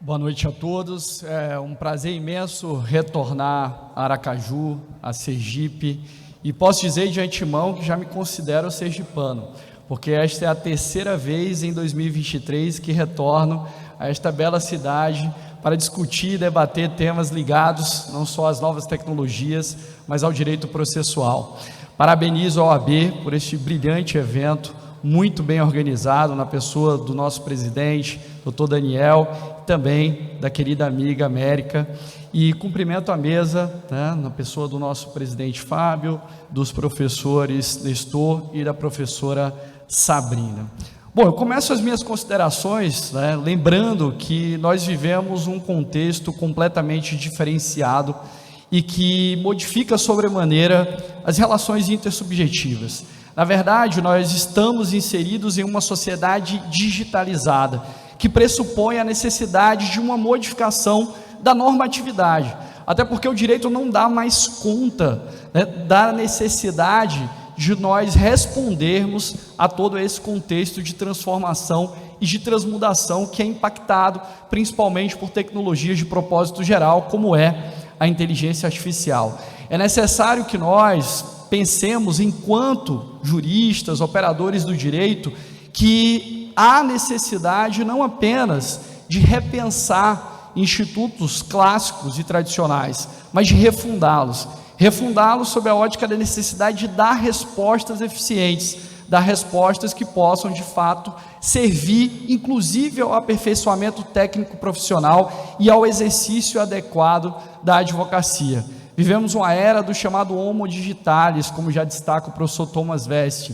Boa noite a todos, é um prazer imenso retornar a Aracaju, a Sergipe, e posso dizer de antemão que já me considero sergipano, porque esta é a terceira vez em 2023 que retorno a esta bela cidade para discutir e debater temas ligados não só às novas tecnologias, mas ao direito processual. Parabenizo a OAB por este brilhante evento, muito bem organizado, na pessoa do nosso presidente, doutor Daniel, também da querida amiga América, e cumprimento a mesa, na pessoa do nosso presidente Fábio, dos professores Nestor e da professora Sabrina. Bom, eu começo as minhas considerações, lembrando que nós vivemos um contexto completamente diferenciado e que modifica sobremaneira as relações intersubjetivas. Na verdade, nós estamos inseridos em uma sociedade digitalizada, que pressupõe a necessidade de uma modificação da normatividade, até porque o direito não dá mais conta, da necessidade de nós respondermos a todo esse contexto de transformação e de transmudação que é impactado principalmente por tecnologias de propósito geral, como é a inteligência artificial. É necessário que nós pensemos, enquanto juristas, operadores do direito, que há necessidade não apenas de repensar institutos clássicos e tradicionais, mas de refundá-los sob a ótica da necessidade de dar respostas eficientes, dar respostas que possam de fato servir inclusive ao aperfeiçoamento técnico profissional e ao exercício adequado da advocacia. Vivemos uma era do chamado Homo Digitalis, como já destaca o professor Thomas Vest.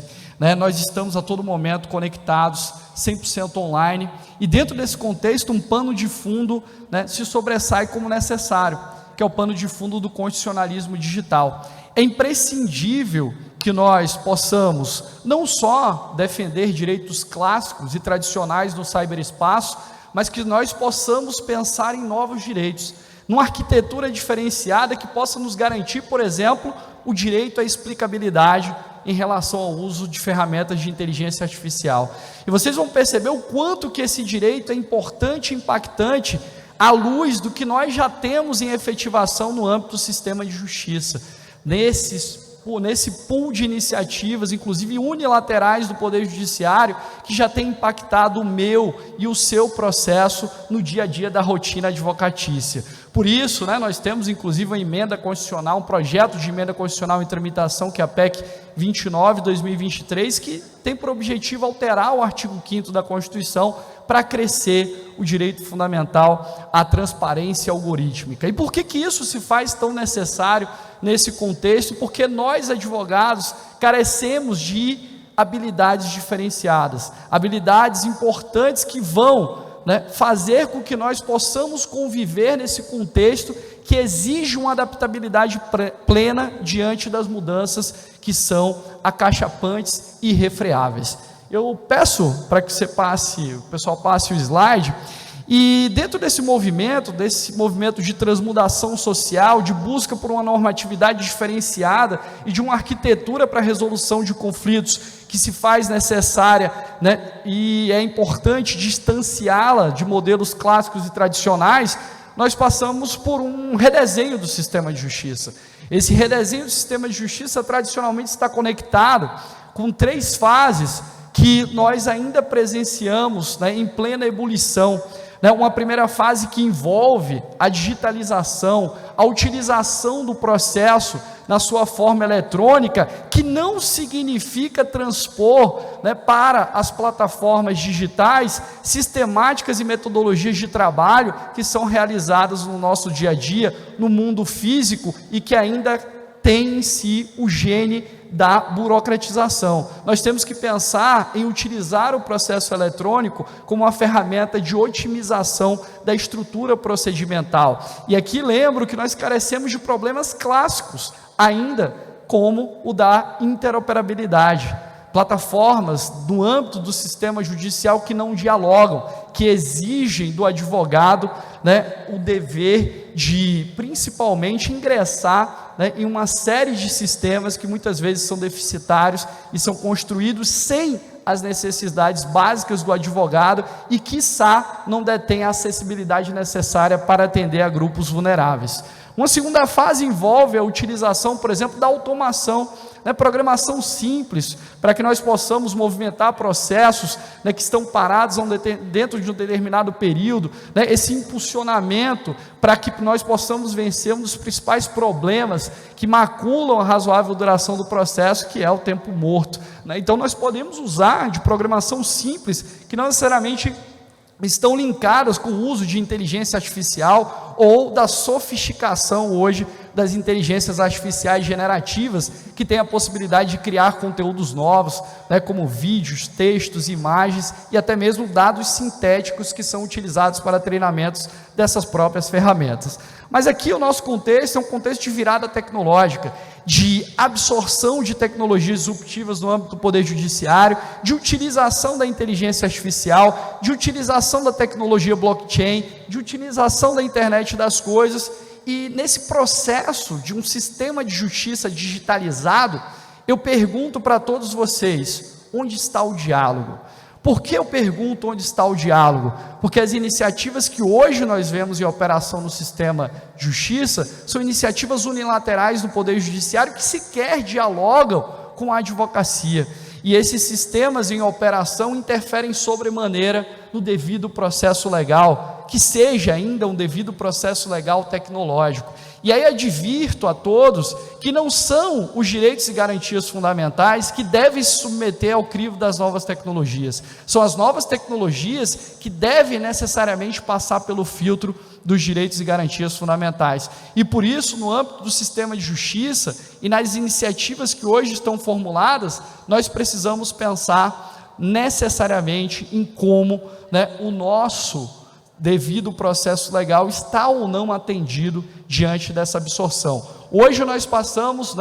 Nós estamos a todo momento conectados, 100% online, e dentro desse contexto um pano de fundo se sobressai como necessário, que é o pano de fundo do constitucionalismo digital. É imprescindível que nós possamos não só defender direitos clássicos e tradicionais no ciberespaço, mas que nós possamos pensar em novos direitos, numa arquitetura diferenciada que possa nos garantir, por exemplo, o direito à explicabilidade em relação ao uso de ferramentas de inteligência artificial. E vocês vão perceber o quanto que esse direito é importante e impactante à luz do que nós já temos em efetivação no âmbito do sistema de justiça. Nesse pool de iniciativas, inclusive unilaterais do Poder Judiciário, que já tem impactado o meu e o seu processo no dia a dia da rotina advocatícia. Por isso, nós temos inclusive uma emenda constitucional, um projeto de emenda constitucional em tramitação, que é a PEC 29/2023, que tem por objetivo alterar o artigo 5º da Constituição para crescer o direito fundamental à transparência algorítmica. E por que isso se faz tão necessário nesse contexto? Porque nós, advogados, carecemos de habilidades diferenciadas, habilidades importantes que vão fazer com que nós possamos conviver nesse contexto que exige uma adaptabilidade plena diante das mudanças que são acachapantes e irrefreáveis. Eu peço para que o pessoal passe o slide, e dentro desse movimento de transmudação social, de busca por uma normatividade diferenciada e de uma arquitetura para a resolução de conflitos que se faz necessária, e é importante distanciá-la de modelos clássicos e tradicionais, nós passamos por um redesenho do sistema de justiça. Esse redesenho do sistema de justiça tradicionalmente está conectado com 3 fases que nós ainda presenciamos em plena ebulição. Uma primeira fase que envolve a digitalização, a utilização do processo na sua forma eletrônica, que não significa transpor para as plataformas digitais sistemáticas e metodologias de trabalho que são realizadas no nosso dia a dia, no mundo físico, e que ainda tem em si o gene da burocratização. Nós temos que pensar em utilizar o processo eletrônico como uma ferramenta de otimização da estrutura procedimental. E aqui lembro que nós carecemos de problemas clássicos ainda, como o da interoperabilidade. Plataformas no âmbito do sistema judicial que não dialogam, que exigem do advogado o dever de, principalmente, ingressar em uma série de sistemas que muitas vezes são deficitários e são construídos sem as necessidades básicas do advogado e, quiçá, não detém a acessibilidade necessária para atender a grupos vulneráveis. Uma segunda fase envolve a utilização, por exemplo, da automação, programação simples, para que nós possamos movimentar processos que estão parados dentro de um determinado período, esse impulsionamento para que nós possamos vencer um dos principais problemas que maculam a razoável duração do processo, que é o tempo morto. Então nós podemos usar de programação simples, que não necessariamente estão linkadas com o uso de inteligência artificial ou da sofisticação hoje das inteligências artificiais generativas, que tem a possibilidade de criar conteúdos novos, como vídeos, textos, imagens e até mesmo dados sintéticos que são utilizados para treinamentos dessas próprias ferramentas. Mas aqui o nosso contexto é um contexto de virada tecnológica, de absorção de tecnologias disruptivas no âmbito do Poder Judiciário, de utilização da inteligência artificial, de utilização da tecnologia blockchain, de utilização da internet das coisas. E nesse processo de um sistema de justiça digitalizado, eu pergunto para todos vocês, onde está o diálogo? Por que eu pergunto onde está o diálogo? Porque as iniciativas que hoje nós vemos em operação no sistema de justiça são iniciativas unilaterais do Poder Judiciário que sequer dialogam com a advocacia. E esses sistemas em operação interferem sobremaneira no devido processo legal, que seja ainda um devido processo legal tecnológico. E aí advirto a todos que não são os direitos e garantias fundamentais que devem se submeter ao crivo das novas tecnologias. São as novas tecnologias que devem necessariamente passar pelo filtro dos direitos e garantias fundamentais. E por isso, no âmbito do sistema de justiça e nas iniciativas que hoje estão formuladas, nós precisamos pensar necessariamente em como o nosso devido processo legal está ou não atendido diante dessa absorção. Hoje nós passamos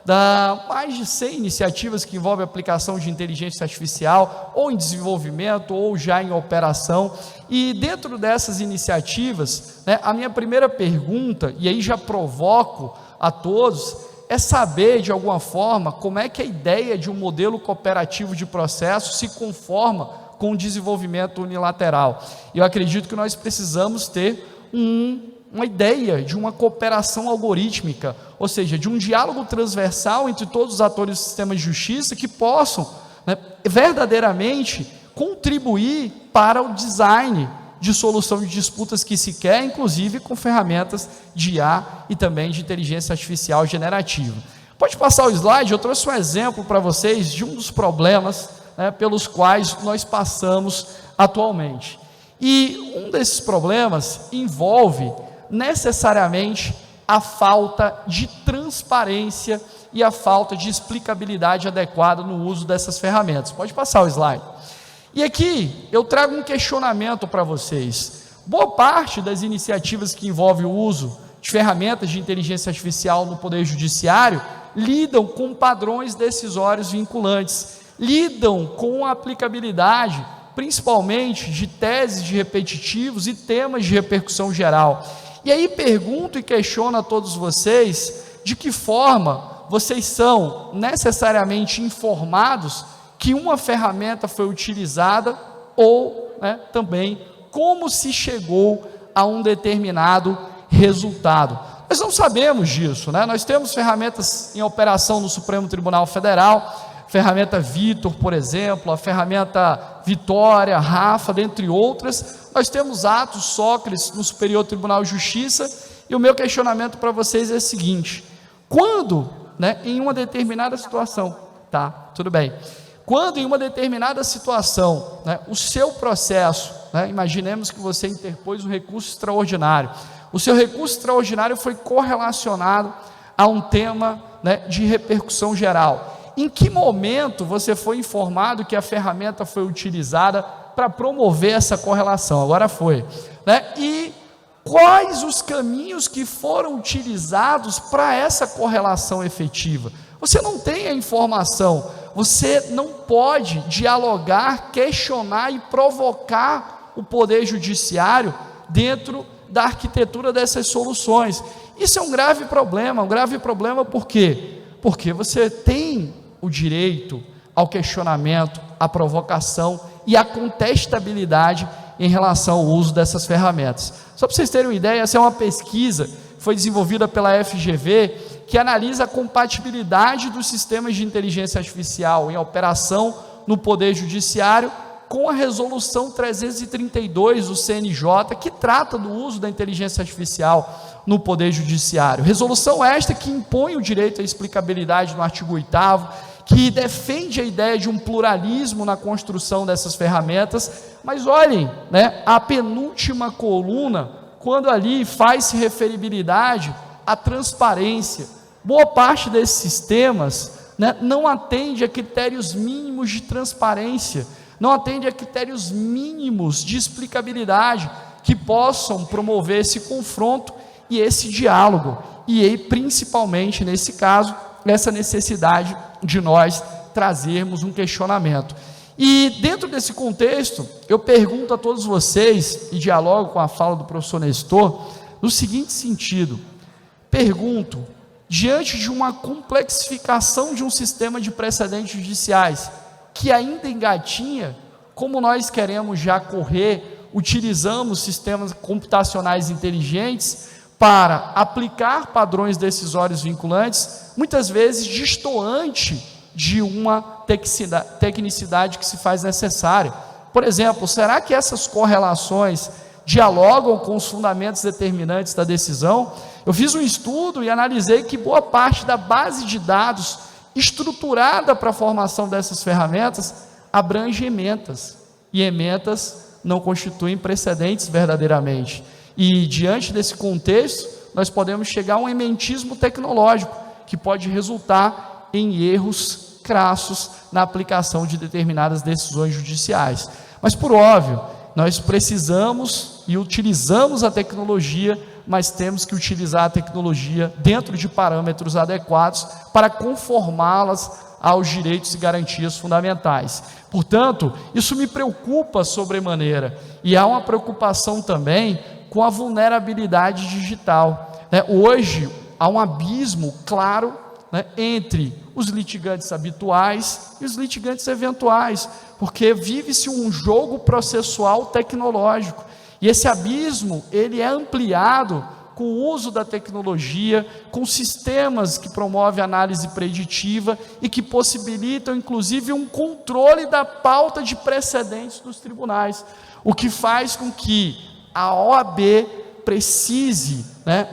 da mais de 100 iniciativas que envolvem a aplicação de inteligência artificial, ou em desenvolvimento, ou já em operação, e dentro dessas iniciativas, a minha primeira pergunta, e aí já provoco a todos, é saber de alguma forma como é que a ideia de um modelo cooperativo de processo se conforma com o desenvolvimento unilateral. Eu acredito que nós precisamos ter uma ideia de uma cooperação algorítmica, ou seja, de um diálogo transversal entre todos os atores do sistema de justiça que possam verdadeiramente contribuir para o design de solução de disputas que se quer, inclusive com ferramentas de IA e também de inteligência artificial generativa. Pode passar o slide. Eu trouxe um exemplo para vocês de um dos problemas pelos quais nós passamos atualmente. E um desses problemas envolve necessariamente a falta de transparência e a falta de explicabilidade adequada no uso dessas ferramentas. Pode passar o slide. E aqui eu trago um questionamento para vocês. Boa parte das iniciativas que envolvem o uso de ferramentas de inteligência artificial no Poder Judiciário lidam com padrões decisórios vinculantes, lidam com a aplicabilidade, principalmente de teses de repetitivos e temas de repercussão geral. E aí pergunto e questiono a todos vocês, de que forma vocês são necessariamente informados que uma ferramenta foi utilizada ou também como se chegou a um determinado resultado. Nós não sabemos disso, nós temos ferramentas em operação no Supremo Tribunal Federal, ferramenta Vitor, por exemplo, a ferramenta Vitória, Rafa, dentre outras. Nós temos atos Sócrates no Superior Tribunal de Justiça, e o meu questionamento para vocês é o seguinte: quando, em uma determinada situação, quando em uma determinada situação, o seu processo, imaginemos que você interpôs um recurso extraordinário, o seu recurso extraordinário foi correlacionado a um tema de repercussão geral. Em que momento você foi informado que a ferramenta foi utilizada para promover essa correlação? Agora foi. E quais os caminhos que foram utilizados para essa correlação efetiva? Você não tem a informação, você não pode dialogar, questionar e provocar o Poder Judiciário dentro da arquitetura dessas soluções. Isso é um grave problema por quê? Porque você tem o direito ao questionamento, à provocação e à contestabilidade em relação ao uso dessas ferramentas. Só para vocês terem uma ideia, essa é uma pesquisa que foi desenvolvida pela FGV, que analisa a compatibilidade dos sistemas de inteligência artificial em operação no Poder Judiciário com a resolução 332 do CNJ, que trata do uso da inteligência artificial no Poder Judiciário. Resolução esta que impõe o direito à explicabilidade no artigo 8º, que defende a ideia de um pluralismo na construção dessas ferramentas, mas olhem, a penúltima coluna, quando ali faz-se referibilidade à transparência. Boa parte desses sistemas não atende a critérios mínimos de transparência, não atende a critérios mínimos de explicabilidade que possam promover esse confronto e esse diálogo, e aí, principalmente nesse caso, essa necessidade de nós trazermos um questionamento. E dentro desse contexto, eu pergunto a todos vocês, e dialogo com a fala do professor Nestor, no seguinte sentido: pergunto, diante de uma complexificação de um sistema de precedentes judiciais, que ainda engatinha, como nós queremos já correr, utilizamos sistemas computacionais inteligentes para aplicar padrões decisórios vinculantes, muitas vezes destoante de uma tecnicidade que se faz necessária. Por exemplo, será que essas correlações dialogam com os fundamentos determinantes da decisão? Eu fiz um estudo e analisei que boa parte da base de dados estruturada para a formação dessas ferramentas abrange ementas, e ementas não constituem precedentes verdadeiramente. E diante desse contexto, nós podemos chegar a um ementismo tecnológico, que pode resultar em erros crassos na aplicação de determinadas decisões judiciais. Mas, por óbvio, nós precisamos e utilizamos a tecnologia, mas temos que utilizar a tecnologia dentro de parâmetros adequados para conformá-las aos direitos e garantias fundamentais. Portanto, isso me preocupa sobremaneira, e há uma preocupação também com a vulnerabilidade digital. Hoje, há um abismo claro entre os litigantes habituais e os litigantes eventuais, porque vive-se um jogo processual tecnológico, e esse abismo ele é ampliado com o uso da tecnologia, com sistemas que promovem análise preditiva e que possibilitam inclusive um controle da pauta de precedentes dos tribunais, o que faz com que a OAB precise,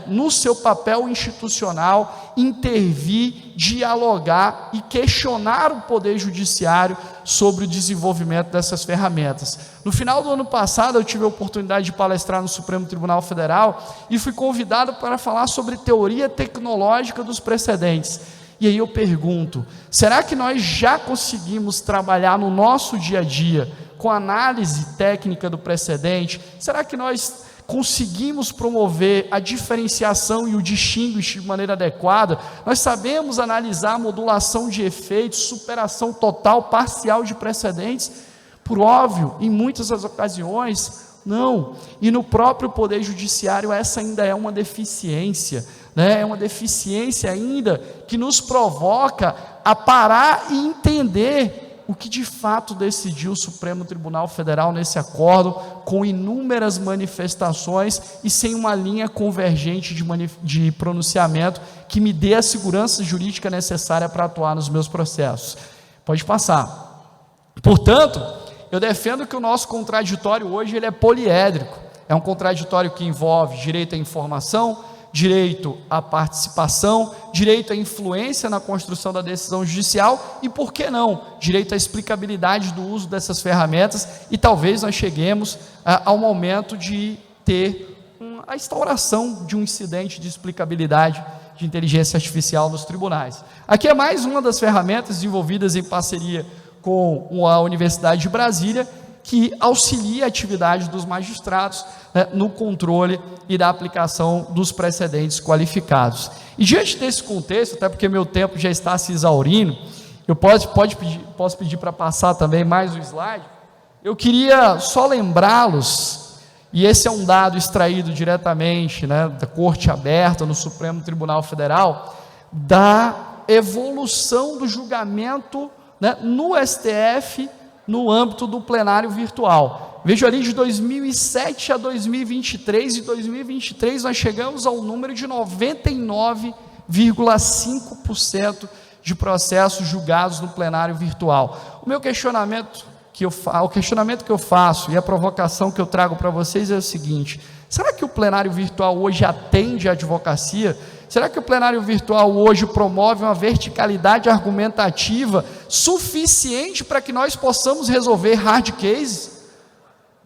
no seu papel institucional, intervir, dialogar e questionar o Poder Judiciário sobre o desenvolvimento dessas ferramentas. No final do ano passado, eu tive a oportunidade de palestrar no Supremo Tribunal Federal e fui convidado para falar sobre teoria tecnológica dos precedentes. E aí eu pergunto, será que nós já conseguimos trabalhar no nosso dia a dia com análise técnica do precedente? Será que nós conseguimos promover a diferenciação e o distinguish de maneira adequada? Nós sabemos analisar a modulação de efeitos, superação total, parcial de precedentes? Por óbvio, em muitas das ocasiões, não. E no próprio Poder Judiciário essa ainda é uma deficiência, é uma deficiência ainda que nos provoca a parar e entender o que de fato decidiu o Supremo Tribunal Federal nesse acordo, com inúmeras manifestações e sem uma linha convergente de pronunciamento que me dê a segurança jurídica necessária para atuar nos meus processos. Pode passar. Portanto, eu defendo que o nosso contraditório hoje ele é poliédrico. É um contraditório que envolve direito à informação, direito à participação, direito à influência na construção da decisão judicial e, por que não, direito à explicabilidade do uso dessas ferramentas, e talvez nós cheguemos ao momento de ter a instauração de um incidente de explicabilidade de inteligência artificial nos tribunais. Aqui é mais uma das ferramentas desenvolvidas em parceria com a Universidade de Brasília, que auxilia a atividade dos magistrados no controle e da aplicação dos precedentes qualificados. E diante desse contexto, até porque meu tempo já está se exaurindo, eu posso pedir para passar também mais um slide. Eu queria só lembrá-los, e esse é um dado extraído diretamente da Corte Aberta no Supremo Tribunal Federal, da evolução do julgamento né, no STF, no âmbito do plenário virtual. Vejo ali de 2007 a 2023, e 2023 nós chegamos ao número de 99,5% de processos julgados no plenário virtual. O questionamento que eu faço e a provocação que eu trago para vocês é o seguinte: será que o plenário virtual hoje atende à advocacia? Será que o plenário virtual hoje promove uma verticalidade argumentativa suficiente para que nós possamos resolver hard cases?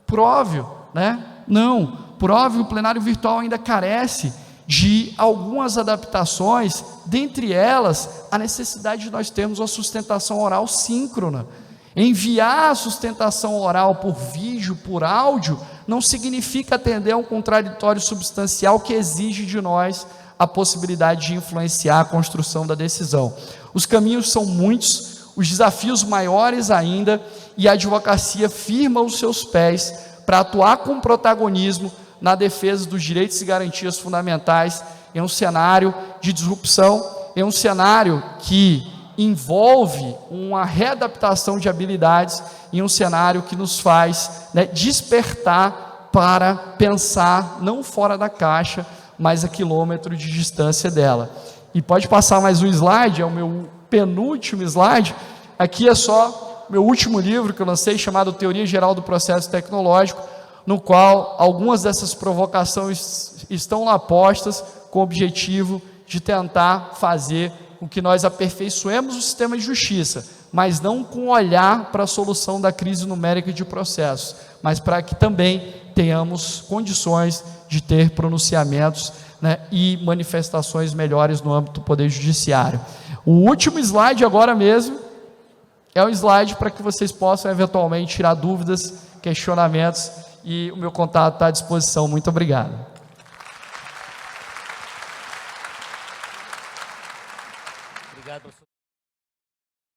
Por óbvio, né? Não. Por óbvio, o plenário virtual ainda carece de algumas adaptações, dentre elas a necessidade de nós termos uma sustentação oral síncrona. Enviar a sustentação oral por vídeo, por áudio, não significa atender a um contraditório substancial que exige de nós a possibilidade de influenciar a construção da decisão. Os caminhos são muitos, os desafios maiores ainda, e a advocacia firma os seus pés para atuar com protagonismo na defesa dos direitos e garantias fundamentais em um cenário de disrupção, em um cenário que envolve uma readaptação de habilidades, em um cenário que nos faz, né, despertar para pensar não fora da caixa, mas a quilômetro de distância dela. E pode passar mais um slide, é o meu penúltimo slide. Aqui é só meu último livro que eu lancei, chamado Teoria Geral do Processo Tecnológico, no qual algumas dessas provocações estão lá postas com o objetivo de tentar fazer com que nós aperfeiçoemos o sistema de justiça, mas não com olhar para a solução da crise numérica de processos, mas para que também tenhamos condições de ter pronunciamentos, né, e manifestações melhores no âmbito do Poder Judiciário. O último slide agora mesmo é um slide para que vocês possam eventualmente tirar dúvidas, questionamentos, e o meu contato está à disposição. Muito obrigado. Obrigado.